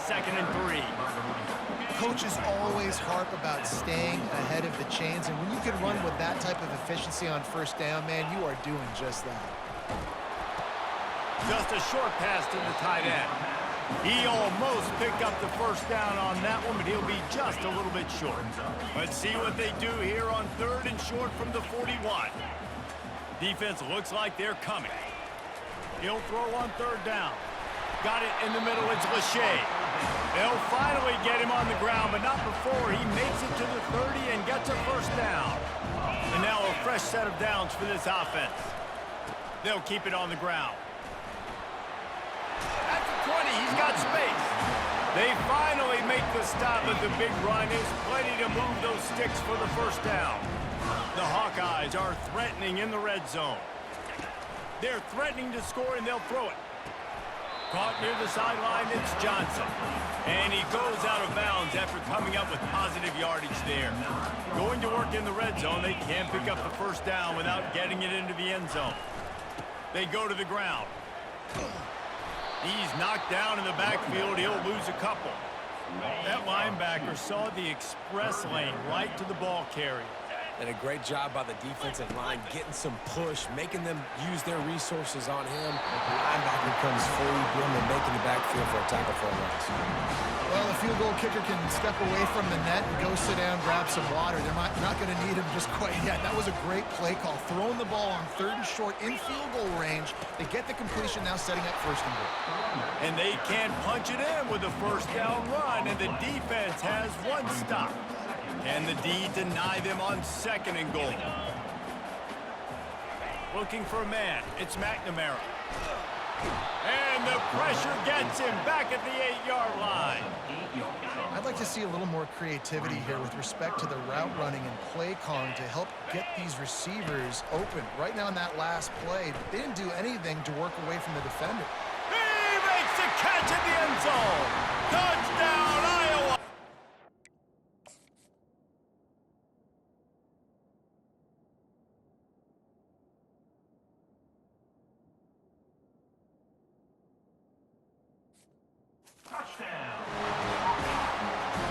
2nd and 3. Coaches always harp about staying ahead of the chains, and when you can run with that type of efficiency on 1st down, man, you are doing just that. Just a short pass to the tight end. He almost picked up the 1st down on that one, but he'll be just a little bit short. Let's see what they do here on 3rd and short from the 41. Defense looks like they're coming. He'll throw on 3rd down. Got it in the middle. It's Lachey. They'll finally get him on the ground, but not before he makes it to the 30 and gets a 1st down. And now a fresh set of downs for this offense. They'll keep it on the ground. At the 20, he's got space. They finally make the stop, but the big run is plenty to move those sticks for the 1st down. The Hawkeyes are threatening in the red zone. They're threatening to score, and they'll throw it. Caught near the sideline, it's Johnson. And he goes out of bounds after coming up with positive yardage there. Going to work in the red zone, they can't pick up the 1st down without getting it into the end zone. They go to the ground. He's knocked down in the backfield. He'll lose a couple. That linebacker saw the express lane right to the ball carrier. And a great job by the defensive line, getting some push, making them use their resources on him. The linebacker comes free, boom, and making the backfield for a tackle for a loss. Well, the field goal kicker can step away from the net and go sit down, grab some water. They're not going to need him just quite yet. That was a great play call. Throwing the ball on 3rd and short in field goal range. They get the completion, now setting up 1st and goal. And they can't punch it in with a 1st down run, and the defense has one stop. Can the D deny them on 2nd and goal? Looking for a man. It's McNamara. And the pressure gets him back at the 8-yard line. I'd like to see a little more creativity here with respect to the route running and play calling to help get these receivers open. Right now in that last play, they didn't do anything to work away from the defender. He makes the catch in the end zone. Touchdown, Iowa!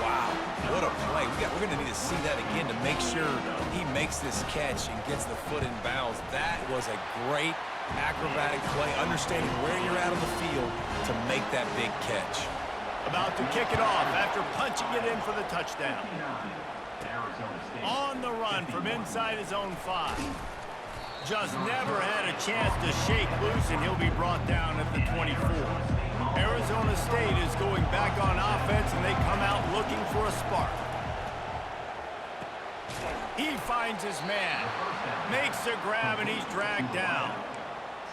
Wow, what a play. We're going to need to see that again to make sure he makes this catch and gets the foot in bounds. That was a great acrobatic play, understanding where you're at on the field to make that big catch. About to kick it off after punching it in for the touchdown. On the run from inside his own 5. Just never had a chance to shake loose, and he'll be brought down at the 24. Arizona State is going back on offense, and they come out looking for a spark. He finds his man, makes the grab, and he's dragged down.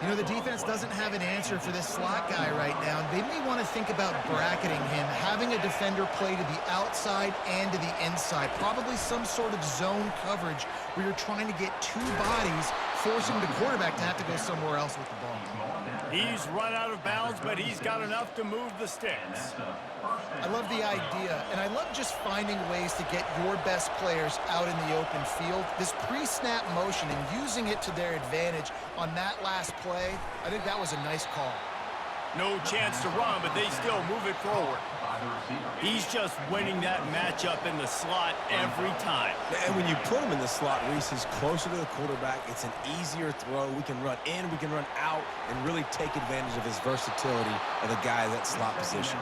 You know, the defense doesn't have an answer for this slot guy right now. They may want to think about bracketing him, having a defender play to the outside and to the inside. Probably some sort of zone coverage where you're trying to get 2 bodies, forcing the quarterback to have to go somewhere else with the ball. He's run out of bounds, but he's got enough to move the sticks. I love the idea, and I love just finding ways to get your best players out in the open field. This pre-snap motion and using it to their advantage on that last play, I think that was a nice call. No chance to run, but they still move it forward. He's just winning that matchup in the slot every time. And when you put him in the slot, Reese, he's closer to the quarterback. It's an easier throw. We can run in, we can run out, and really take advantage of his versatility of the guy in that slot position.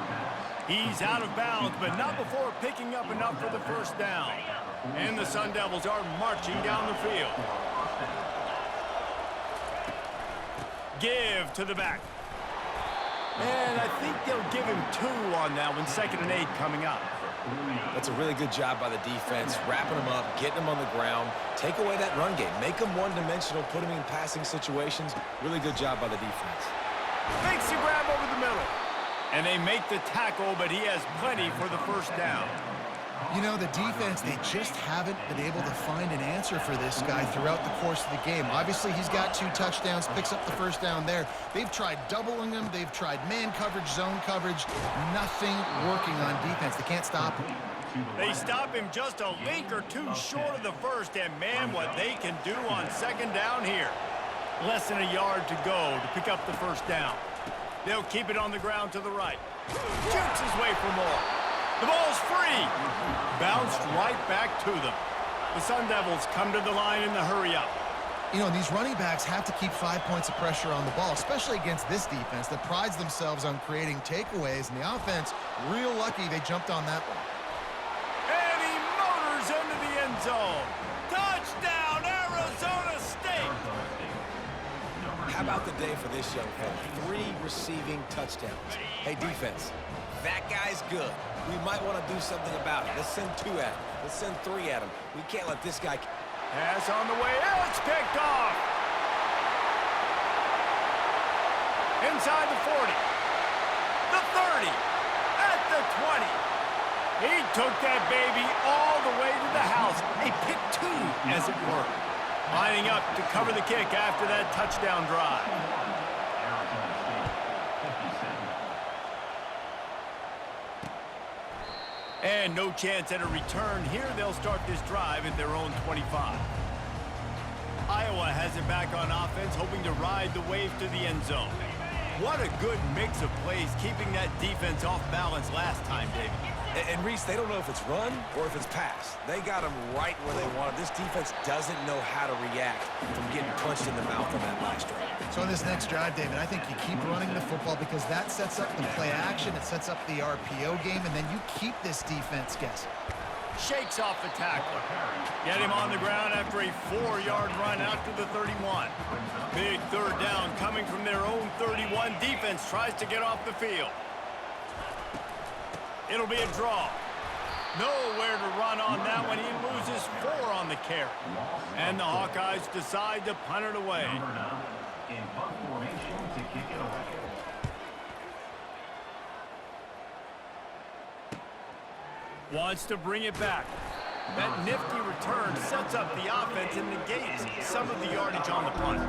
He's out of bounds, but not before picking up enough for the 1st down. And the Sun Devils are marching down the field. Give to the back. And I think they'll give him 2 on that one. 2nd and 8 coming up. That's a really good job by the defense, wrapping him up, getting him on the ground, take away that run game, make him one-dimensional, put him in passing situations. Really good job by the defense. Makes the grab over the middle. And they make the tackle, but he has plenty for the 1st down. You know, the defense, they just haven't been able to find an answer for this guy throughout the course of the game. Obviously, he's got 2 touchdowns, picks up the 1st down there. They've tried doubling him. They've tried man coverage, zone coverage. Nothing working on defense. They can't stop him. They stop him just a link or 2 short of the 1st, and man, what they can do on 2nd down here. Less than a yard to go to pick up the 1st down. They'll keep it on the ground to the right. Shoots his way for more. The ball's free. Bounced right back to them. The Sun Devils come to the line in the hurry-up. You know, these running backs have to keep 5 points of pressure on the ball, especially against this defense that prides themselves on creating takeaways. And the offense, real lucky they jumped on that one. And he motors into the end zone. Touchdown, Arizona State! How about the day for this young fella? 3 receiving touchdowns. Hey, defense, that guy's good. We might want to do something about it. Let's send 2 at him. Let's send 3 at him. We can't let this guy... Pass on the way. It's picked off. Inside the 40. The 30. At the 20. He took that baby all the way to the house. A pick 2, as it were. Lining up to cover the kick after that touchdown drive. And no chance at a return here. They'll start this drive at their own 25. Iowa has it back on offense, hoping to ride the wave to the end zone. What a good mix of plays, keeping that defense off balance last time, David. And Reese, they don't know if it's run or if it's pass. They got him right where they want it. This defense doesn't know how to react from getting punched in the mouth on that last drive. So in this next drive, David, I think you keep running the football because that sets up the play action, it sets up the RPO game, and then you keep this defense guessing. Shakes off the tackler. Get him on the ground after a 4-yard run out to the 31. Big third down coming from their own 31. Defense tries to get off the field. It'll be a draw. Nowhere to run on that one. He loses 4 on the carry. And the Hawkeyes decide to punt it away. In punt formation to kick it away. Wants to bring it back. That nifty return sets up the offense and negates some of the yardage on the punt.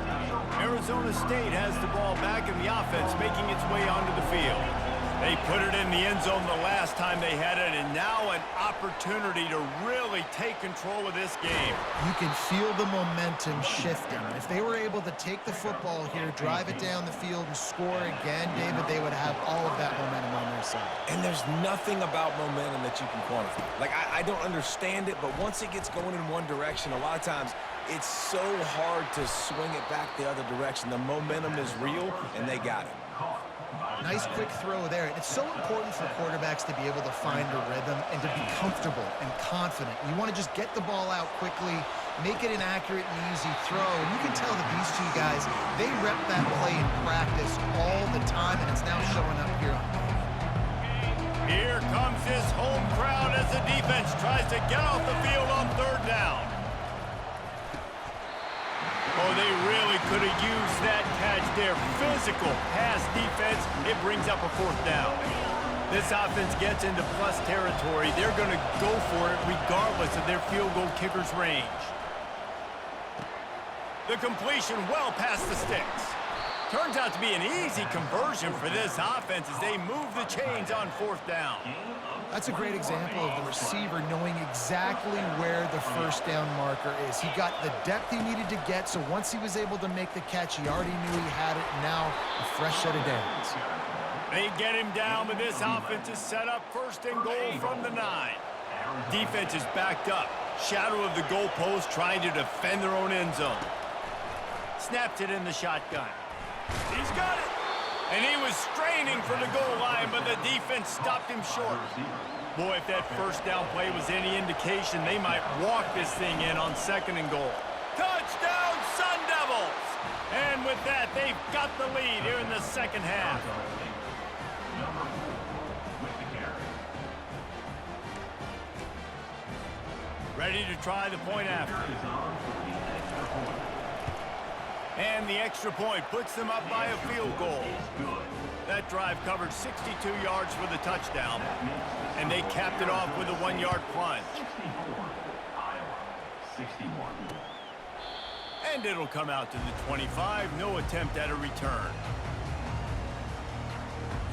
Arizona State has the ball back in the offense, making its way onto the field. They put it in the end zone the last time they had it, and now an opportunity to really take control of this game. You can feel the momentum shifting. If they were able to take the football here, drive it down the field, and score again, David, they would have all of that momentum on their side. And there's nothing about momentum that you can quantify. Like, I don't understand it, but once it gets going in one direction, a lot of times it's so hard to swing it back the other direction. The momentum is real, and they got it. Nice quick throw there. It's so important for quarterbacks to be able to find a rhythm and to be comfortable and confident. You want to just get the ball out quickly, make it an accurate and easy throw. And you can tell that these 2 guys, they rep that play in practice all the time, and it's now showing up here on tape. Here comes this home crowd as the defense tries to get off the field on 3rd down. Oh, they really could have used that catch there. Physical pass defense. It brings up a 4th down. This offense gets into plus territory. They're going to go for it regardless of their field goal kicker's range. The completion well past the sticks. Turns out to be an easy conversion for this offense as they move the chains on 4th down. That's a great example of the receiver knowing exactly where the 1st down marker is. He got the depth he needed to get, so once he was able to make the catch, he already knew he had it. Now, a fresh set of downs. They get him down, but this offense is set up 1st and goal from the 9. Defense is backed up. Shadow of the goalpost trying to defend their own end zone. Snaps it in the shotgun. He's got it. And he was straining for the goal line, but the defense stopped him short. Boy, if that 1st down play was any indication, they might walk this thing in on 2nd and goal. Touchdown, Sun Devils! And with that, they've got the lead here in the 2nd half. Ready to try the point after. And the extra point puts them up by a field goal. That drive covered 62 yards for the touchdown, and they capped it off with a 1-yard plunge. And it'll come out to the 25, no attempt at a return.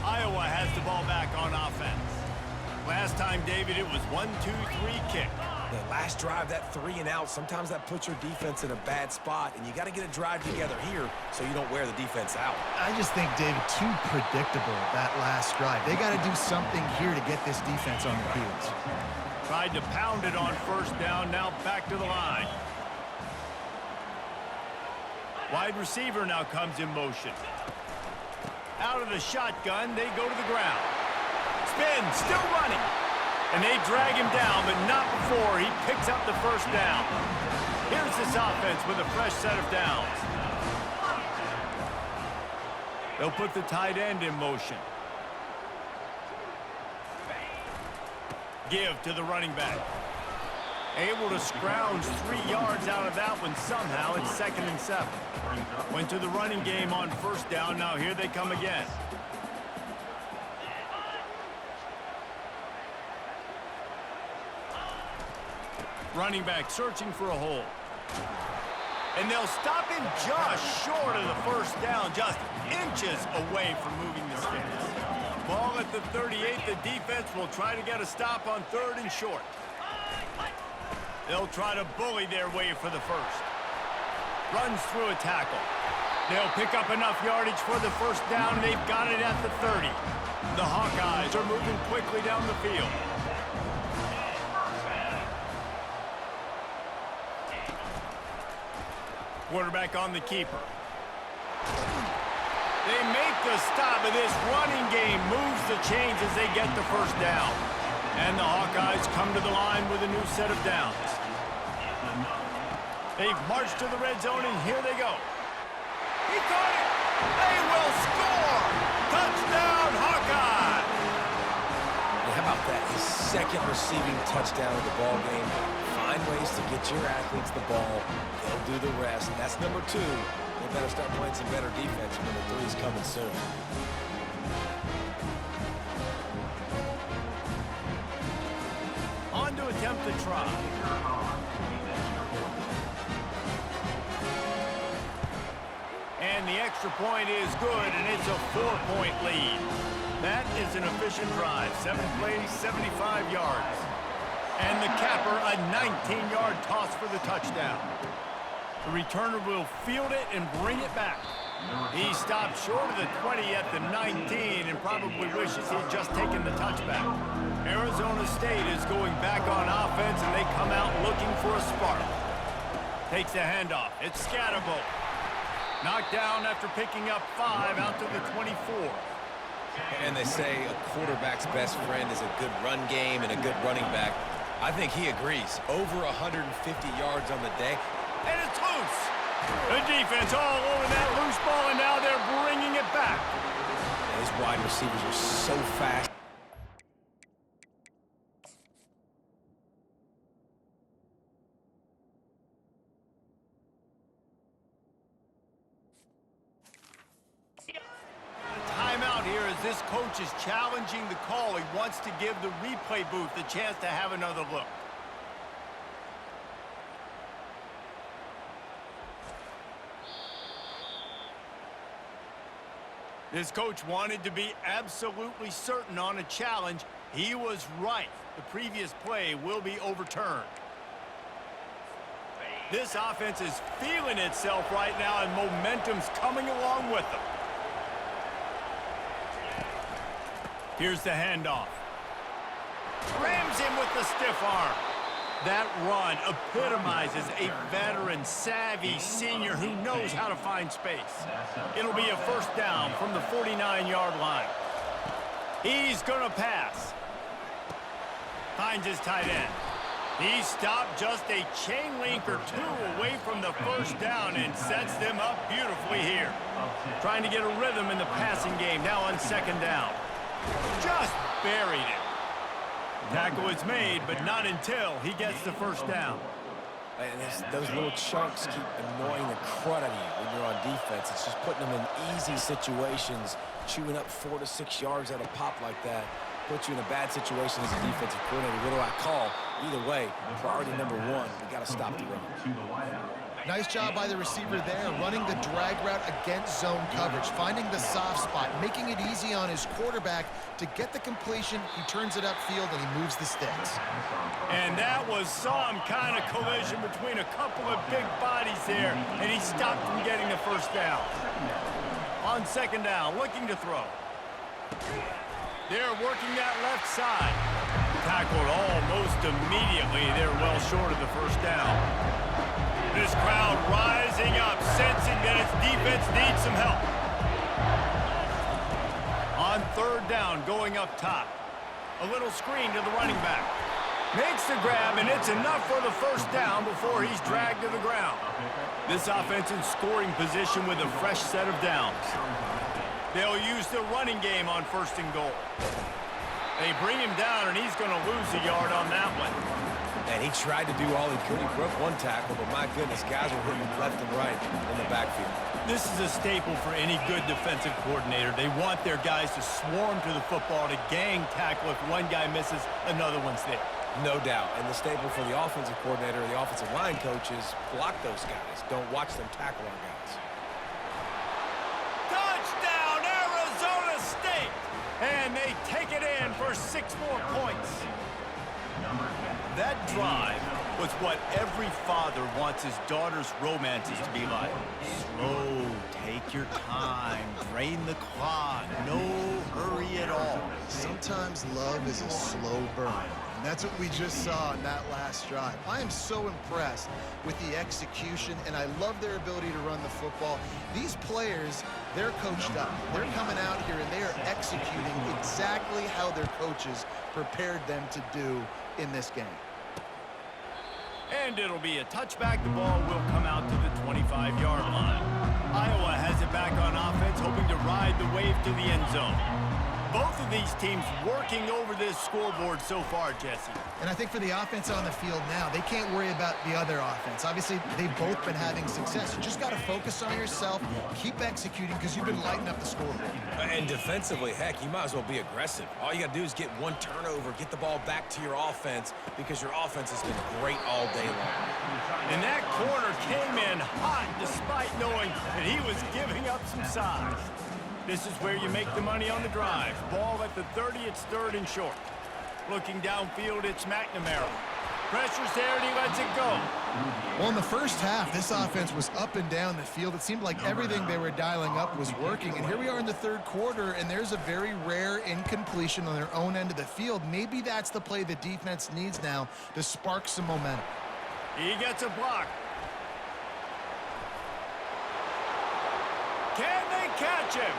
Iowa has the ball back on offense. Last time, David, it was 1-2-3 kick. The last drive, that 3 and out, sometimes that puts your defense in a bad spot, and you got to get a drive together here so you don't wear the defense out. I just think, David, too predictable that last drive. They got to do something here to get this defense on their heels. Tried to pound it on first down, now back to the line. Wide receiver now comes in motion. Out of the shotgun, they go to the ground. Spin, still running. And they drag him down, but not before he picks up the first down. Here's this offense with a fresh set of downs. They'll put the tight end in motion. Give to the running back. Able to scrounge 3 yards out of that one somehow. It's 2nd and 7. Went to the running game on first down. Now here they come again. Running back searching for a hole. And they'll stop him just short of the first down, just inches away from moving the sticks. Ball at the 38. The defense will try to get a stop on 3rd and short. They'll try to bully their way for the first. Runs through a tackle. They'll pick up enough yardage for the first down. They've got it at the 30. The Hawkeyes are moving quickly down the field. Quarterback on the keeper. They make the stop, but this running game moves the chains as they get the first down. And the Hawkeyes come to the line with a new set of downs. They've marched to the red zone, and here they go. He caught it! They will score! Touchdown, Hawkeye! And how about that? His 2nd receiving touchdown of the ball game. Find ways to get your athletes the ball. They'll do the rest. And that's number 2. They better start playing some better defense. Number 3 is coming soon. On to attempt the try. And the extra point is good, and it's a 4-point lead. That is an efficient drive. 7 plays, 75 yards. And the capper, a 19-yard toss for the touchdown. The returner will field it and bring it back. He stopped short of the 20 at the 19 and probably wishes he'd just taken the touchback. Arizona State is going back on offense, and they come out looking for a spark. Takes the handoff. It's Scatterbo. Knocked down after picking up 5 out to the 24. And they say a quarterback's best friend is a good run game and a good running back. I think he agrees. Over 150 yards on the day. And it's loose. The defense all over that loose ball, and now they're bringing it back. His wide receivers are so fast. Timeout here as this coach is challenging the call. He wants to give the replay booth a chance to have another look. This coach wanted to be absolutely certain on a challenge. He was right. The previous play will be overturned. This offense is feeling itself right now, and momentum's coming along with them. Here's the handoff. Rams him with the stiff arm. That run epitomizes a veteran, savvy senior who knows how to find space. It'll be a first down from the 49-yard line. He's going to pass. Finds his tight end. He stopped just a chain link or 2 away from the first down and sets them up beautifully here. Trying to get a rhythm in the passing game now on 2nd down. Just buried it. Tackle is made, but not until he gets the first down. And those little chunks keep annoying the crud out of you when you're on defense. It's just putting them in easy situations, chewing up 4 to 6 yards at a pop like that. Puts you in a bad situation as a defensive coordinator. What do I call? Either way, priority number 1, we got to stop the run. Nice job by the receiver there, running the drag route against zone coverage, finding the soft spot, making it easy on his quarterback to get the completion. He turns it upfield, and he moves the sticks. And that was some kind of collision between a couple of big bodies there, and he stopped from getting the first down. On second down, looking to throw. They're working that left side. Tackled almost immediately. They're well short of the first down. This crowd rising up, sensing that its defense needs some help. On third down, going up top. A little screen to the running back. Makes the grab, and it's enough for the first down before he's dragged to the ground. This offense in scoring position with a fresh set of downs. They'll use the running game on first and goal. They bring him down, and he's going to lose a yard on that one. And he tried to do all he could. He broke one tackle, but my goodness, guys were hitting left and right in the backfield. This is a staple for any good defensive coordinator. They want their guys to swarm to the football, to gang tackle. If one guy misses, another one's there. No doubt. And the staple for the offensive coordinator or the offensive line coach is block those guys. Don't watch them tackle our guys. Touchdown, Arizona State! And they take it in for 6 more points. That drive was what every father wants his daughter's romances to be like. Slow, take your time, drain the clock, no hurry at all. Sometimes love is a slow burn. And that's what we just saw in that last drive. I am so impressed with the execution, and I love their ability to run the football. These players, they're coached up. They're coming out here, and they are executing exactly how their coaches prepared them to do in this game. And it'll be a touchback. The ball will come out to the 25-yard line. Iowa has it back on offense, hoping to ride the wave to the end zone. Both of these teams working over this scoreboard so far, Jesse. And I think for the offense on the field now, they can't worry about the other offense. Obviously, they've both been having success. You just got to focus on yourself, keep executing, because you've been lighting up the scoreboard. And defensively, heck, you might as well be aggressive. All you got to do is get one turnover, get the ball back to your offense, because your offense has been great all day long. And that corner came in hot despite knowing that he was giving up some size. This is where you make the money on the drive. Ball at the 30, it's third and short. Looking downfield, it's McNamara. Pressure's there, and he lets it go. Well, in the first half, this offense was up and down the field. It seemed like everything they were dialing up was working. And here we are in the third quarter, and there's a very rare incompletion on their own end of the field. Maybe that's the play the defense needs now to spark some momentum. He gets a block. Can they catch him?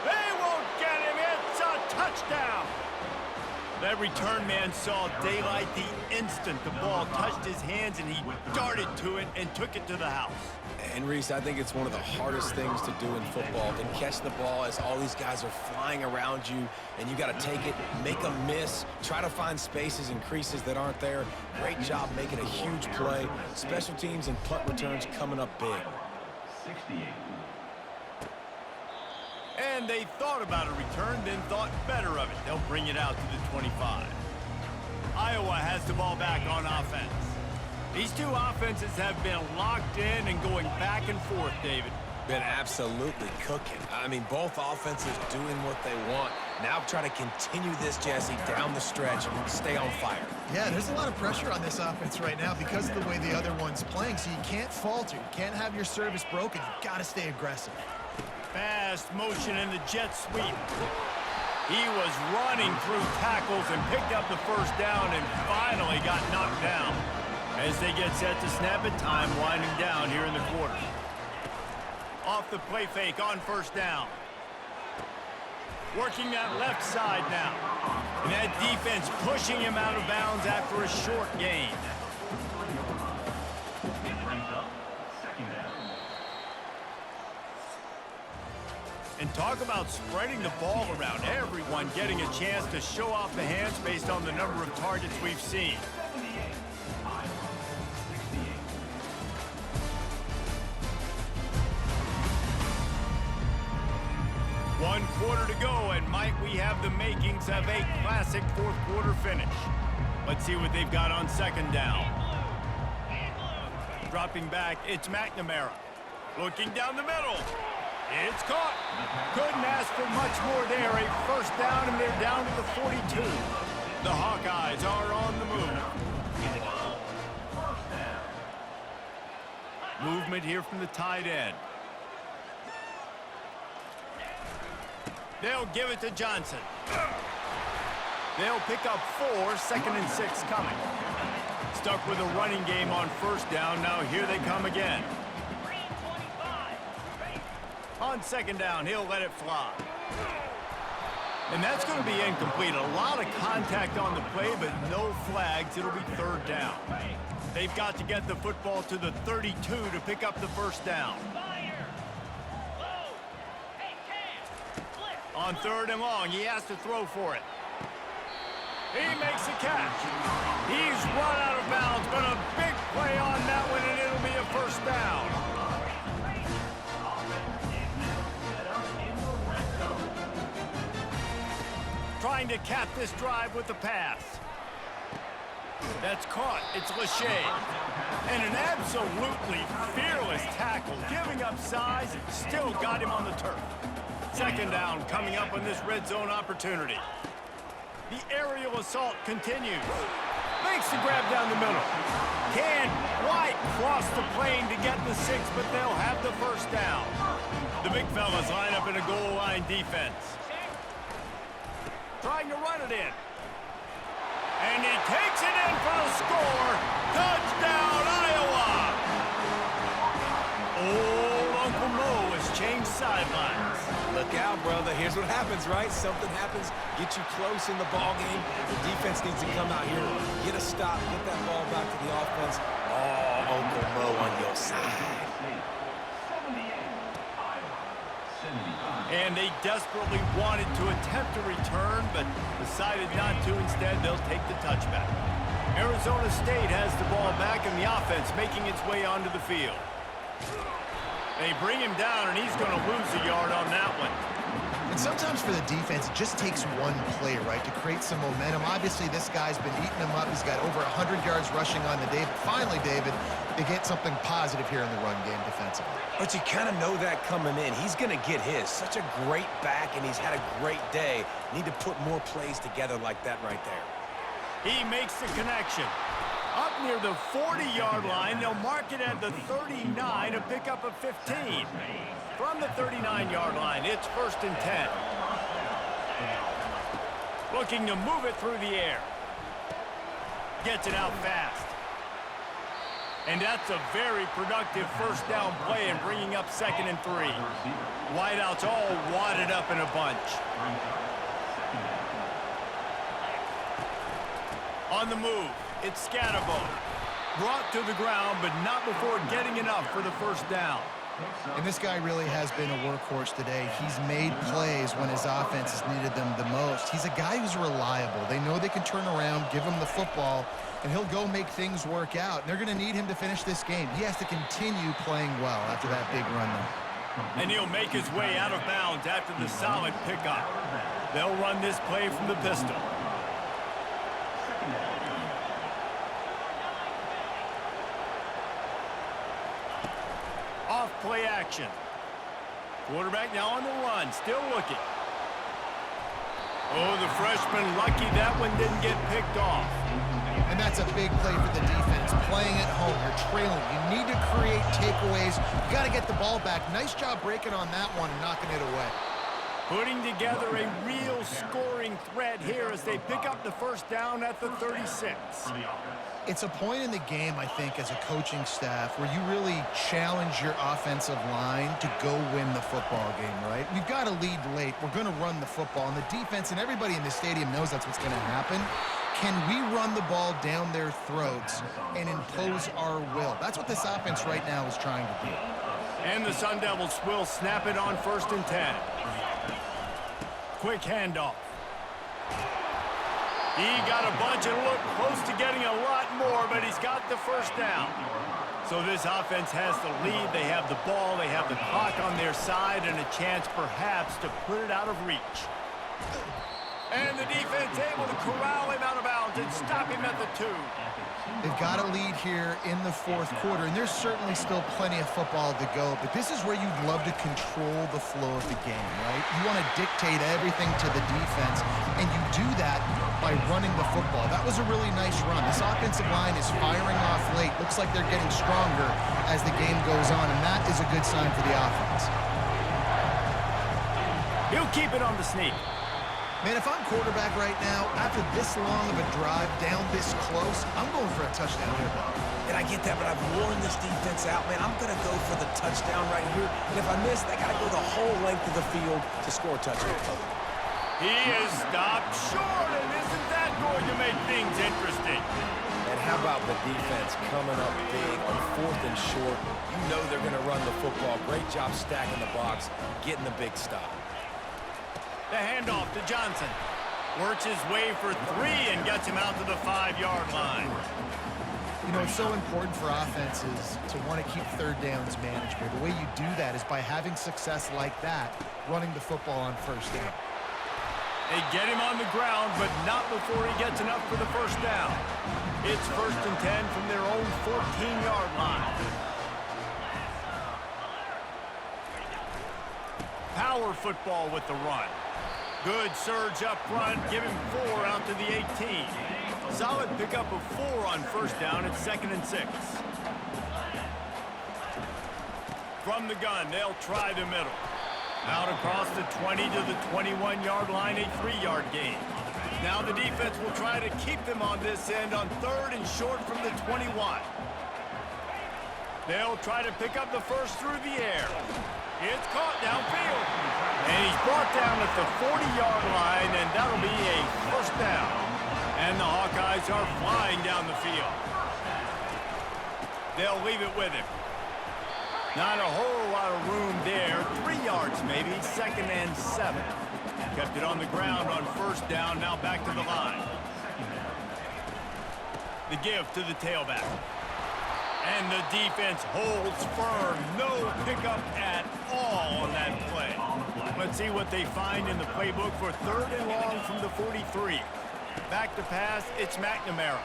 They won't get him. It's a touchdown. That return man saw daylight the instant the ball touched his hands, and he darted to it and took it to the house. And Reese, I think it's one of the hardest things to do in football, to catch the ball as all these guys are flying around you, and you got to take it, make a miss, try to find spaces and creases that aren't there. Great job making a huge play. Special teams and punt returns coming up big. 68. And they thought about a return, then thought better of it. They'll bring it out to the 25. Iowa has the ball back on offense. These two offenses have been locked in and going back and forth, David. Been absolutely cooking. I mean, both offenses doing what they want. Now try to continue this, Jesse, down the stretch, stay on fire. Yeah, there's a lot of pressure on this offense right now because of the way the other one's playing, so you can't falter. You can't have your service broken. You've got to stay aggressive. Fast motion in the jet sweep. He was running through tackles and picked up the first down and finally got knocked down. As they get set to snap it, time winding down here in the quarter. Off the play fake on first down. Working that left side now. And that defense pushing him out of bounds after a short gain. And talk about spreading the ball around. Everyone getting a chance to show off the hands based on the number of targets we've seen. One quarter to go, and might we have the makings of a classic fourth quarter finish. Let's see what they've got on second down. Dropping back, it's McNamara. Looking down the middle. It's caught. Couldn't ask for much more there. A first down, and they're down to the 42. The Hawkeyes are on the move. Movement here from the tight end. They'll give it to Johnson. They'll pick up 4, 2nd and 6 coming. Stuck with a running game on first down. Now here they come again. On 2nd down, he'll let it fly. And that's going to be incomplete. A lot of contact on the play, but no flags. It'll be 3rd down. They've got to get the football to the 32 to pick up the first down. On 3rd and long, he has to throw for it. He makes the catch. He's run out of bounds, but a big play on that one, and it'll be a first down. Trying to cap this drive with the pass. That's caught. It's Lachey. And an absolutely fearless tackle, giving up size, still got him on the turf. 2nd down coming up on this red zone opportunity. The aerial assault continues. Makes the grab down the middle. Can't quite cross the plane to get the 6, but they'll have the first down. The big fellas line up in a goal line defense. Trying to run it in. And he takes it in for the score. Touchdown, Iowa! Old Uncle Mo has changed sidelines. Look out, brother. Here's what happens, right? Something happens, get you close in the ball game. The defense needs to come out here, get a stop, get that ball back to the offense. Oh, Uncle Mo on your side. And they desperately wanted to attempt a return, but decided not to. Instead, they'll take the touchback. Arizona State has the ball back, and the offense making its way onto the field. They bring him down, and he's going to lose a yard on that one. And sometimes for the defense, it just takes one play, right, to create some momentum. Obviously, this guy's been eating them up. He's got over 100 yards rushing on the day. But finally, David, they get something positive here in the run game defensively. But you kind of know that coming in. He's going to get his. Such a great back, and he's had a great day. Need to put more plays together like that right there. He makes the connection. Up near the 40-yard line, they'll mark it at the 39 to pick up a 15. From the 39-yard line, it's 1st and 10. Looking to move it through the air. Gets it out fast. And that's a very productive first down play and bringing up 2nd and 3. Wideouts all wadded up in a bunch. On the move, it's Scatterbo. Brought to the ground, but not before getting enough for the first down. And this guy really has been a workhorse today. He's made plays when his offense has needed them the most. He's a guy who's reliable. They know they can turn around, give him the football, and he'll go make things work out. And they're going to need him to finish this game. He has to continue playing well after that big run there. And he'll make his way out of bounds after the solid pickup. They'll run this play from the pistol. Off play action. Quarterback now on the run, still looking. Oh, the freshman lucky that one didn't get picked off. And that's a big play for the defense. Playing at home, you're trailing. You need to create takeaways. You got to get the ball back. Nice job breaking on that one and knocking it away. Putting together a real scoring threat here as they pick up the first down at the 36. It's a point in the game, I think, as a coaching staff where you really challenge your offensive line to go win the football game, right? We've got to lead late. We're going to run the football, and the defense and everybody in the stadium knows that's what's going to happen. Can we run the ball down their throats and impose our will? That's what this offense right now is trying to do. And the Sun Devils will snap it on 1st and 10. Quick handoff. He got a bunch and looked close to getting a lot more, but he's got the first down. So this offense has the lead. They have the ball. They have the clock on their side and a chance perhaps to put it out of reach. And the defense able to corral him out of bounds and stop him at the 2. They've got a lead here in the fourth quarter, and there's certainly still plenty of football to go, but this is where you'd love to control the flow of the game, right? You want to dictate everything to the defense, and you do that by running the football. That was a really nice run. This offensive line is firing off late. Looks like they're getting stronger as the game goes on, and that is a good sign for the offense. He'll keep it on the sneak. Man, if I'm quarterback right now, after this long of a drive down this close, I'm going for a touchdown here, Bob. And I get that, but I've worn this defense out, man. I'm going to go for the touchdown right here. And if I miss, they got to go the whole length of the field to score a touchdown. He is stopped short, and isn't that going to make things interesting? And how about the defense coming up big on 4th and short? You know they're going to run the football. Great job stacking the box, getting the big stop. The handoff to Johnson. Works his way for 3 and gets him out to the 5-yard line. You know, it's so important for offenses to want to keep third downs manageable. The way you do that is by having success like that, running the football on first down. They get him on the ground, but not before he gets enough for the first down. It's 1st and 10 from their own 14-yard line. Power football with the run. Good surge up front, give him 4 out to the 18. Solid pickup of 4 on first down. It's 2nd and 6. From the gun, they'll try the middle. Out across the 20 to the 21-yard line, a 3-yard gain. Now the defense will try to keep them on this end on 3rd and short from the 21. They'll try to pick up the first through the air. It's caught downfield. And he's brought down at the 40-yard line, and that'll be a first down. And the Hawkeyes are flying down the field. They'll leave it with him. Not a whole lot of room there. 3 yards maybe, 2nd and 7. Kept it on the ground on first down, now back to the line. The give to the tailback. And the defense holds firm. No pickup at all on that play. Let's see what they find in the playbook for 3rd and long from the 43. Back to pass, it's McNamara.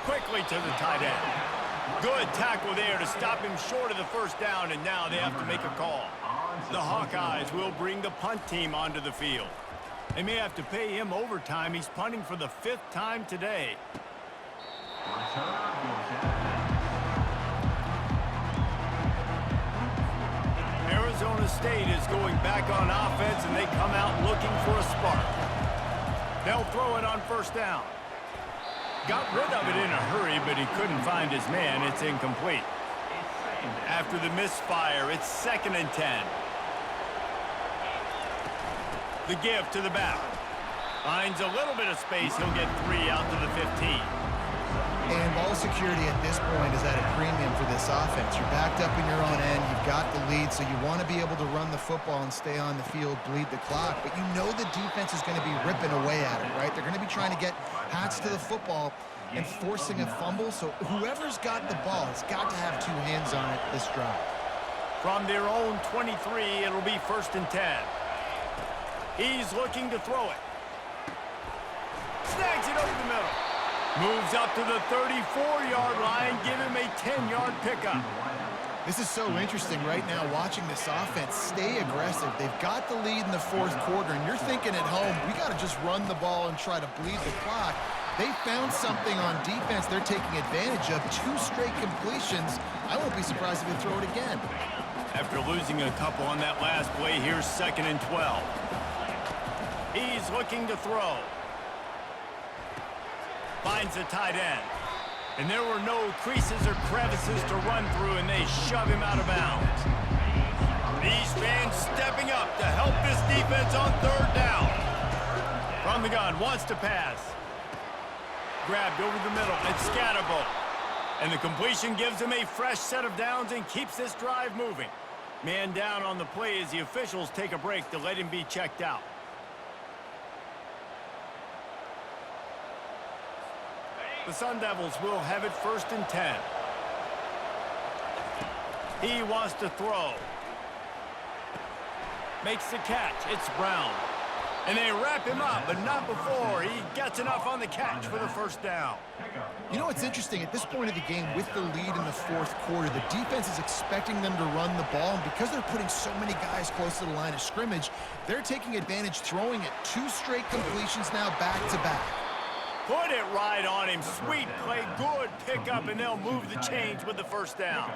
Quickly to the tight end. Good tackle there to stop him short of the first down, and now they have to make a call. The Hawkeyes will bring the punt team onto the field. They may have to pay him overtime. He's punting for the 5th time today. Arizona State is going back on offense, and they come out looking for a spark. They'll throw it on first down. Got rid of it in a hurry, but he couldn't find his man. It's incomplete. After the misfire, it's 2nd and 10. The give to the back. Finds a little bit of space. He'll get 3 out to the 15. And ball security at this point is at a premium for this offense. You're backed up in your own end. You've got the lead, so you want to be able to run the football and stay on the field, bleed the clock. But you know the defense is going to be ripping away at it, right? They're going to be trying to get hats to the football and forcing a fumble. So whoever's got the ball has got to have 2 hands on it this drive. From their own 23, it'll be 1st and 10. He's looking to throw it. Snags it over the middle. Moves up to the 34-yard line, give him a 10-yard pickup. This is so interesting right now, watching this offense stay aggressive. They've got the lead in the 4th quarter, and you're thinking at home, we got to just run the ball and try to bleed the clock. They found something on defense they're taking advantage of. 2 straight completions. I won't be surprised if they throw it again. After losing a couple on that last play, here's 2nd and 12. He's looking to throw. Finds the tight end. And there were no creases or crevices to run through, and they shove him out of bounds. These fans stepping up to help this defense on 3rd down. From the gun, wants to pass. Grabbed over the middle, it's Scatterbo. And the completion gives him a fresh set of downs and keeps this drive moving. Man down on the play as the officials take a break to let him be checked out. The Sun Devils will have it 1st and 10. He wants to throw. Makes the catch. It's Brown. And they wrap him up, but not before he gets enough on the catch for the first down. You know what's interesting? At this point of the game, with the lead in the fourth quarter, the defense is expecting them to run the ball, and because they're putting so many guys close to the line of scrimmage, they're taking advantage, throwing it 2 straight completions now back-to-back. Put it right on him. Sweet play, good pickup, and they'll move the chains with the first down.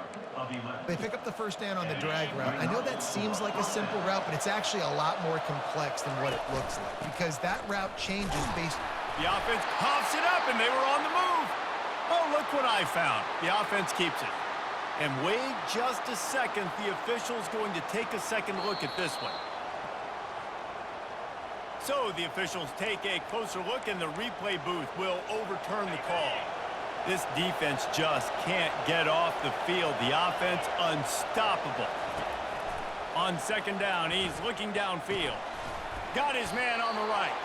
They pick up the first down on the drag route. I know that seems like a simple route, but it's actually a lot more complex than what it looks like, because that route changes based... The offense coughs it up, and they were on the move. Oh, look what I found. The offense keeps it. And wait just a second. The official's going to take a second look at this one. So the officials take a closer look, and the replay booth will overturn the call. This defense just can't get off the field. The offense unstoppable. On second down, he's looking downfield. Got his man on the right.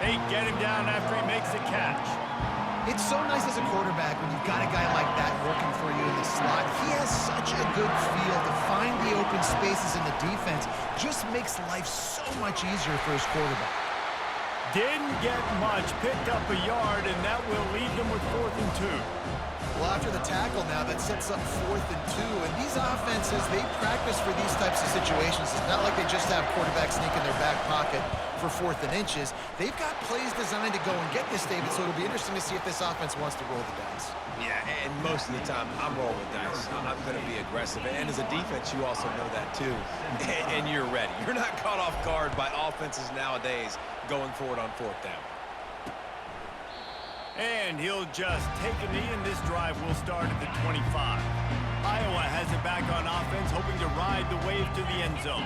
They get him down after he makes a catch. It's so nice as a quarterback when you've got a guy like that working for you in the slot. He has such a good feel to find the open spaces in the defense. Just makes life so much easier for his quarterback. Didn't get much, picked up a yard, and that will leave them with 4th and 2. Well, after the tackle now, that sets up 4th and 2, and these offenses, they practice for these types of situations. It's not like they just have quarterbacks sneak in their back pocket for 4th and inches. They've got plays designed to go and get this, David, so it'll be interesting to see if this offense wants to roll the dice. Yeah, and most of the time, I'm rolling dice. I'm going to be aggressive. And as a defense, you also know that too. And you're ready. You're not caught off guard by offenses nowadays going forward on 4th down. And he'll just take a knee, and this drive will start at the 25. Iowa has it back on offense, hoping to ride the wave to the end zone.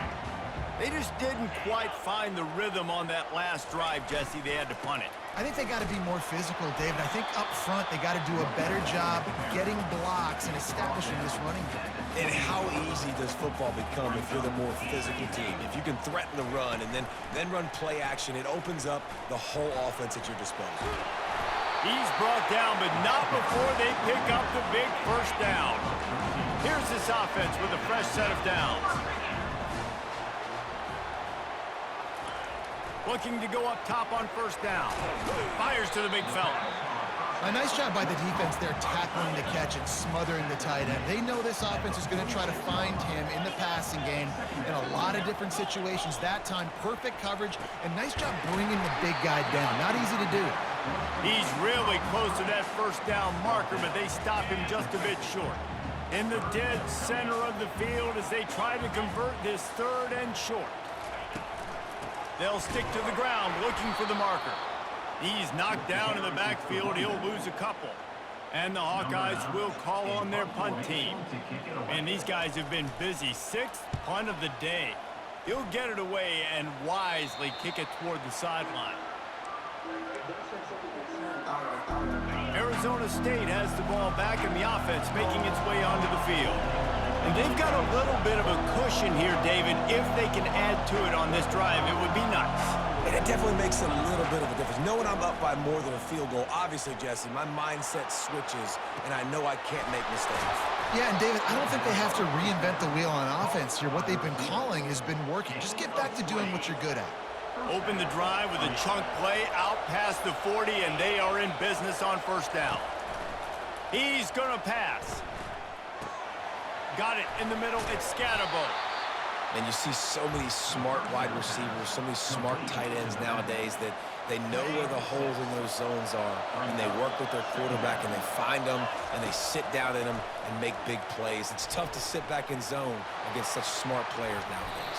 They just didn't quite find the rhythm on that last drive, Jesse. They had to punt it. I think they got to be more physical, David. I think up front they got to do a better job getting blocks and establishing this running game. And how easy does football become if you're the more physical team? If you can threaten the run and then run play action, it opens up the whole offense at your disposal. He's brought down, but not before they pick up the big first down. Here's this offense with a fresh set of downs. Looking to go up top on first down. Fires to the big fella. A nice job by the defense there tackling the catch and smothering the tight end. They know this offense is going to try to find him in the passing game in a lot of different situations. That time, perfect coverage, and nice job bringing the big guy down. Not easy to do. He's really close to that first down marker, but they stop him just a bit short. In the dead center of the field as they try to convert this 3rd and short. They'll stick to the ground looking for the marker. He's knocked down in the backfield. He'll lose a couple. And the Hawkeyes will call on their punt team. And these guys have been busy. 6th punt of the day. He'll get it away and wisely kick it toward the sideline. Arizona State has the ball back in the offense, making its way onto the field. And they've got a little bit of a cushion here, David. If they can add to it on this drive, it would be nice. And it definitely makes a little bit of a difference. Knowing I'm up by more than a field goal, obviously, Jesse, my mindset switches, and I know I can't make mistakes. Yeah, and David, I don't think they have to reinvent the wheel on offense here. What they've been calling has been working. Just get back to doing what you're good at. Open the drive with a chunk play out past the 40, and they are in business on first down. He's going to pass. Got it in the middle. It's Scatterbo. And you see so many smart wide receivers, so many smart tight ends nowadays that they know where the holes in those zones are, and they work with their quarterback, and they find them, and they sit down in them and make big plays. It's tough to sit back in zone against such smart players nowadays.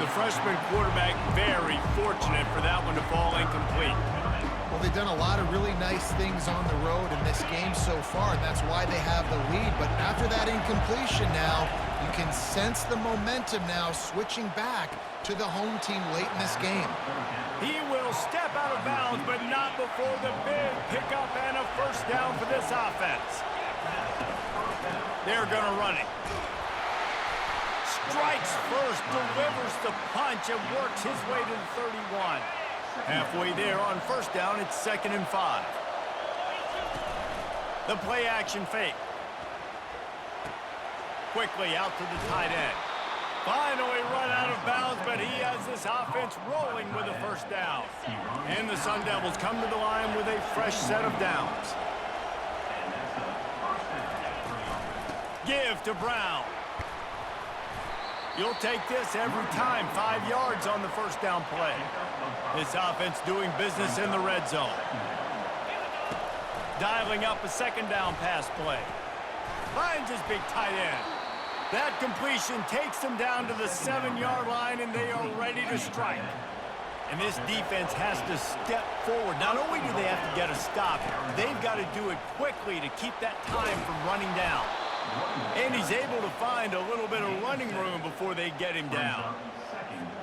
The freshman quarterback very fortunate for that one to fall incomplete. Well, they've done a lot of really nice things on the road in this game so far, and that's why they have the lead. But after that incompletion now, you can sense the momentum now switching back to the home team late in this game. He will step out of bounds, but not before the big pickup and a first down for this offense. They're going to run it. Strikes first, delivers the punch, and works his way to the 31. Halfway there on first down, it's 2nd and 5. The play action fake. Quickly out to the tight end. Finally run out of bounds, but he has this offense rolling with a first down. And the Sun Devils come to the line with a fresh set of downs. Give to Brown. You'll take this every time. 5 yards on the first down play. This offense doing business in the red zone. Dialing up a second down pass play. Finds his big tight end. That completion takes them down to the 7-yard line, and they are ready to strike. And this defense has to step forward. Not only do they have to get a stop, they've got to do it quickly to keep that time from running down. And he's able to find a little bit of running room before they get him down.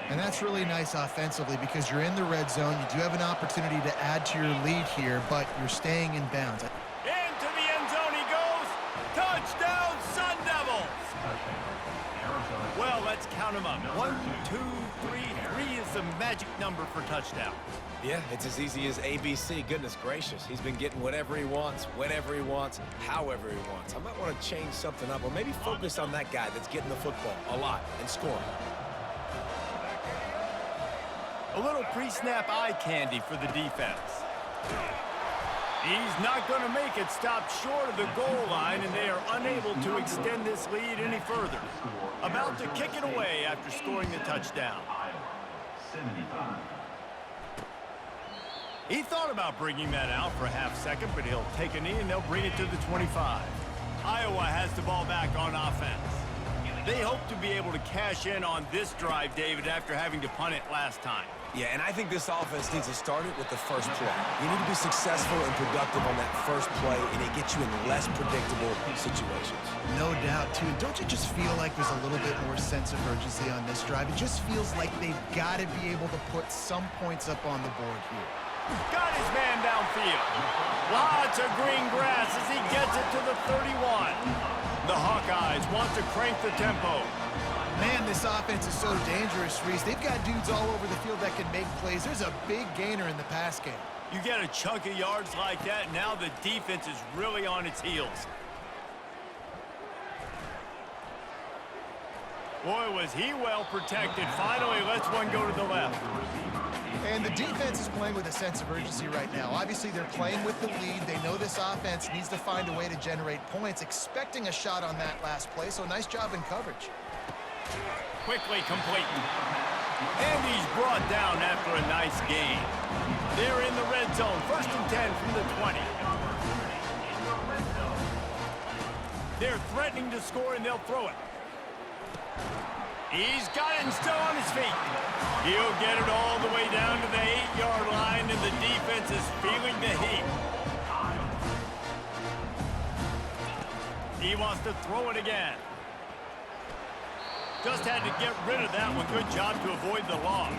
And that's really nice offensively because you're in the red zone. You do have an opportunity to add to your lead here, but you're staying in bounds. Into the end zone he goes. Touchdown, Sun Devils. Well, let's count them up. 1, 2, 3. 3 is the magic number for touchdown. Yeah, it's as easy as ABC. Goodness gracious. He's been getting whatever he wants, whenever he wants, however he wants. I might want to change something up or maybe focus on that guy that's getting the football a lot and scoring. A little pre-snap eye candy for the defense. He's not going to make it. Stop short of the goal line, and they are unable to extend this lead any further. About to kick it away after scoring the touchdown. He thought about bringing that out for a half second, but he'll take a knee and they'll bring it to the 25. Iowa has the ball back on offense. They hope to be able to cash in on this drive, David, after having to punt it last time. Yeah, and I think this offense needs to start it with the first play. You need to be successful and productive on that first play, and it gets you in less predictable situations. No doubt, too. Don't you just feel like there's a little bit more sense of urgency on this drive? It just feels like they've got to be able to put some points up on the board here. Got his man downfield. Lots of green grass as he gets it to the 31. The Hawkeyes want to crank the tempo. Man, this offense is so dangerous, Reese. They've got dudes all over the field that can make plays. There's a big gainer in the pass game. You get a chunk of yards like that, now the defense is really on its heels. Boy, was he well protected. Finally lets one go to the left. And the defense is playing with a sense of urgency right now. Obviously, they're playing with the lead. They know this offense needs to find a way to generate points, expecting a shot on that last play, so nice job in coverage. Quickly complete. And he's brought down after a nice gain. They're in the red zone, 1st and 10 from the 20. They're threatening to score, and they'll throw it. He's got it and still on his feet. He'll get it all the way down to the 8-yard line, and the defense is feeling the heat. He wants to throw it again. Just had to get rid of that one. Good job to avoid the loss.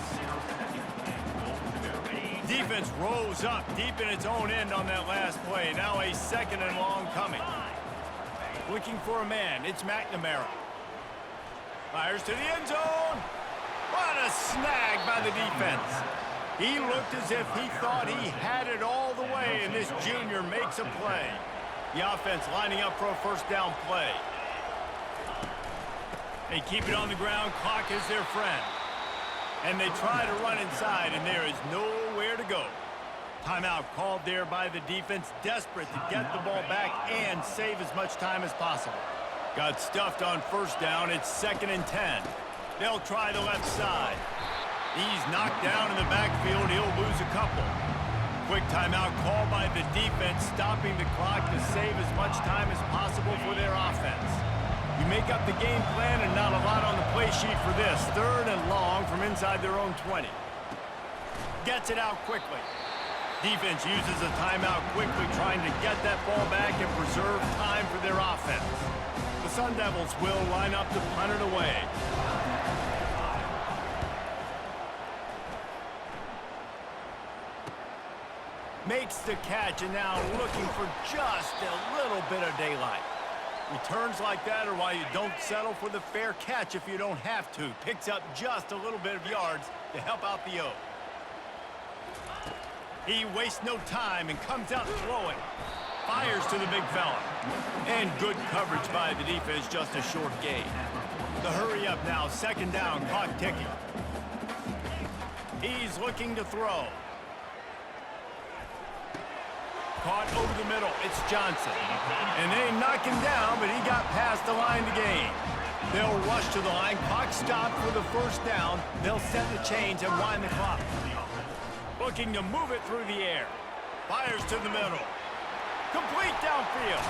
Defense rose up deep in its own end on that last play. Now a 2nd and long coming. Looking for a man. It's McNamara. Fires to the end zone. What a snag by the defense. He looked as if he thought he had it all the way, and this junior makes a play. The offense lining up for a first down play. They keep it on the ground. Clock is their friend. And they try to run inside, and there is nowhere to go. Timeout called there by the defense, desperate to get the ball back and save as much time as possible. Got stuffed on first down. It's 2nd and 10. They'll try the left side. He's knocked down in the backfield. He'll lose a couple. Quick timeout called by the defense, stopping the clock to save as much time as possible for their offense. You make up the game plan and not a lot on the play sheet for this. 3rd and long from inside their own 20. Gets it out quickly. Defense uses a timeout quickly, trying to get that ball back and preserve time for their offense. The Sun Devils will line up to punt it away. Makes the catch, and now looking for just a little bit of daylight. Returns like that are why you don't settle for the fair catch if you don't have to. Picks up just a little bit of yards to help out the O. He wastes no time and comes out throwing. Fires to the big fella. And good coverage by the defense, just a short gain. The hurry up now, second down, clock ticking. He's looking to throw. Caught over the middle, it's Johnson. And they knock him down, but he got past the line to gain. They'll rush to the line, clock stopped for the first down. They'll set the chains and wind the clock. Looking to move it through the air. Fires to the middle. Complete downfield.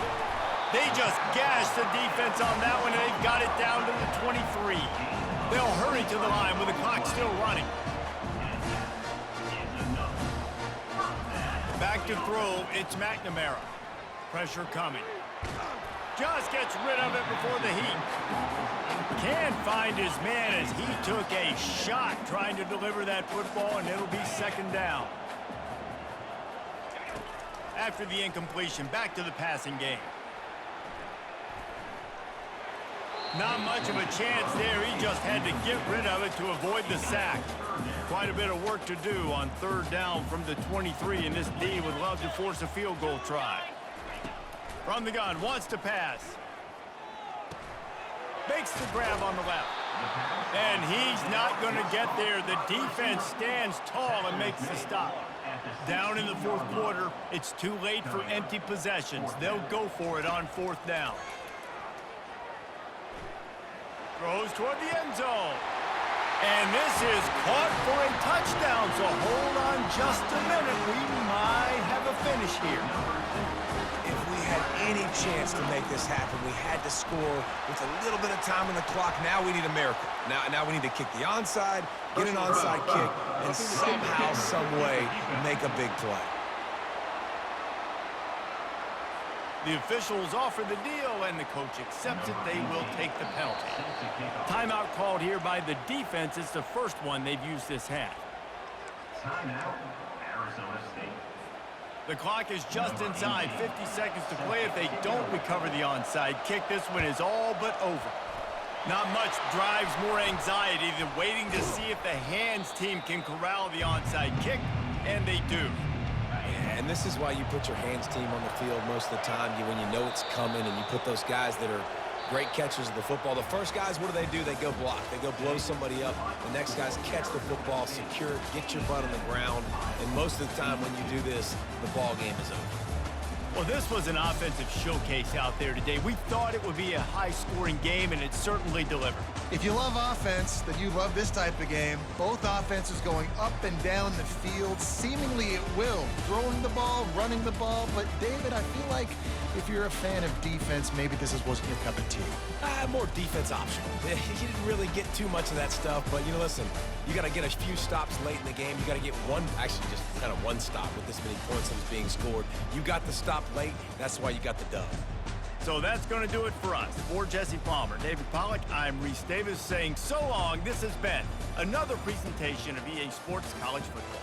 They just gashed the defense on that one, and they've got it down to the 23. They'll hurry to the line with the clock still running. Back to throw, it's McNamara. Pressure coming. Just gets rid of it before the heat. Can't find his man as he took a shot trying to deliver that football, and it'll be second down. After the incompletion, back to the passing game. Not much of a chance there. He just had to get rid of it to avoid the sack. Quite a bit of work to do on third down from the 23, and this D would love to force a field goal try. From the gun, wants to pass. Makes the grab on the left. And he's not going to get there. The defense stands tall and makes the stop. Down in the fourth quarter, it's too late for empty possessions. They'll go for it on fourth down. Throws toward the end zone. And this is caught for a touchdown, so hold on just a minute. We might have a finish here. If we had any chance to make this happen, we had to score with a little bit of time on the clock. Now we need a miracle. Now we need to kick the onside, get an onside kick, and somehow, some way, make a big play. The officials offer the deal, and the coach accepts it. They will take the penalty. Timeout called here by the defense. It's the first one they've used this half. Timeout, Arizona State. The clock is just inside. 50 seconds to play. If they don't recover the onside kick, this one is all but over. Not much drives more anxiety than waiting to see if the hands team can corral the onside kick, and they do. And this is why you put your hands team on the field most of the time, when you know it's coming, and you put those guys that are great catchers of the football. The first guys, what do? They go block. They go blow somebody up. The next guys catch the football, secure it, get your butt on the ground. And most of the time when you do this, the ball game is over. Well, this was an offensive showcase out there today. We thought it would be a high-scoring game, and it certainly delivered. If you love offense, then you love this type of game. Both offenses going up and down the field, seemingly at will. Throwing the ball, running the ball. But, David, I feel like if you're a fan of defense, maybe this wasn't your cup of tea. More defense optional. You didn't really get too much of that stuff, but, listen, you got to get a few stops late in the game. You got to get just kind of one stop with this many points that was being scored. You got the stop late. That's why you got the dub. So that's going to do it for us. For Jesse Palmer, David Pollack, I'm Reese Davis saying so long. This has been another presentation of EA Sports College Football.